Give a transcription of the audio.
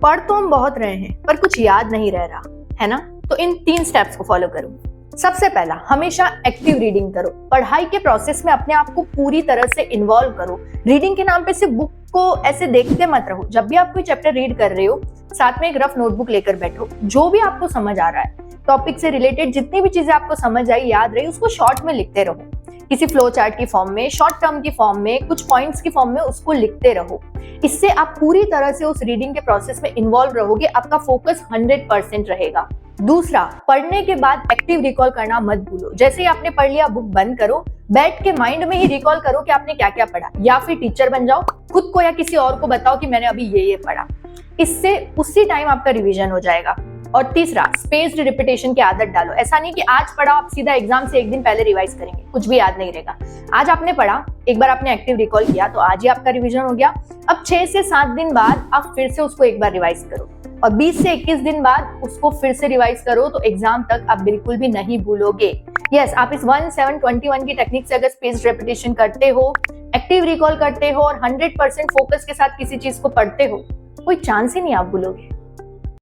पढ़ तो हम बहुत रहे हैं पर कुछ याद नहीं रह रहा है ना, तो इन 3 स्टेप्स को फॉलो करो। सबसे पहला, हमेशा एक्टिव रीडिंग करो। पढ़ाई के प्रोसेस में अपने आप को पूरी तरह से इन्वॉल्व करो। रीडिंग के नाम पे सिर्फ बुक को ऐसे देखते मत रहो। जब भी आप कोई चैप्टर रीड कर रहे हो, साथ में एक रफ नोटबुक लेकर बैठो। जो भी आपको समझ आ रहा है, टॉपिक से रिलेटेड जितनी भी चीजें आपको समझ आई, याद रही, उसको शॉर्ट में लिखते रहो। किसी फ्लो चार्ट की फॉर्म में, शॉर्ट टर्म की फॉर्म में, कुछ पॉइंट्स की फॉर्म में उसको लिखते रहो। इससे आप पूरी तरह से उस रीडिंग के प्रोसेस में इन्वॉल्व रहोगे। आपका फोकस 100% रहेगा। दूसरा, पढ़ने के बाद एक्टिव रिकॉल करना मत भूलो। जैसे ही आपने पढ़ लिया, बुक बंद करो, बैठ के माइंड में ही रिकॉल करो कि आपने क्या क्या पढ़ा। या फिर टीचर बन जाओ, खुद को या किसी और को बताओ कि मैंने अभी ये पढ़ा। इससे उसी टाइम आपका रिवीजन हो जाएगा। और तीसरा, स्पेस्ड रिपीटेशन की आदत डालो। ऐसा नहीं कि आज पढ़ा आप सीधा एग्जाम से एक दिन पहले रिवाइज करेंगे, कुछ भी याद नहीं रहेगा। आज आपने पढ़ा, एक बार आपने एक्टिव रिकॉल किया, तो आज ही आपका रिवीजन हो गया। अब 6 से 7 दिन बाद आप फिर से उसको एक बार रिवाइज करो और 20 से 21 दिन बाद उसको फिर से रिवाइज करो, तो एग्जाम तक आप बिल्कुल भी नहीं भूलोगे। यस, आप इस 1-7-21 की टेक्निक से अगर स्पेस्ड रिपीटेशन करते हो, एक्टिव रिकॉल करते हो और 100% फोकस के साथ किसी चीज को पढ़ते हो, कोई चांस ही नहीं आप भूलोगे।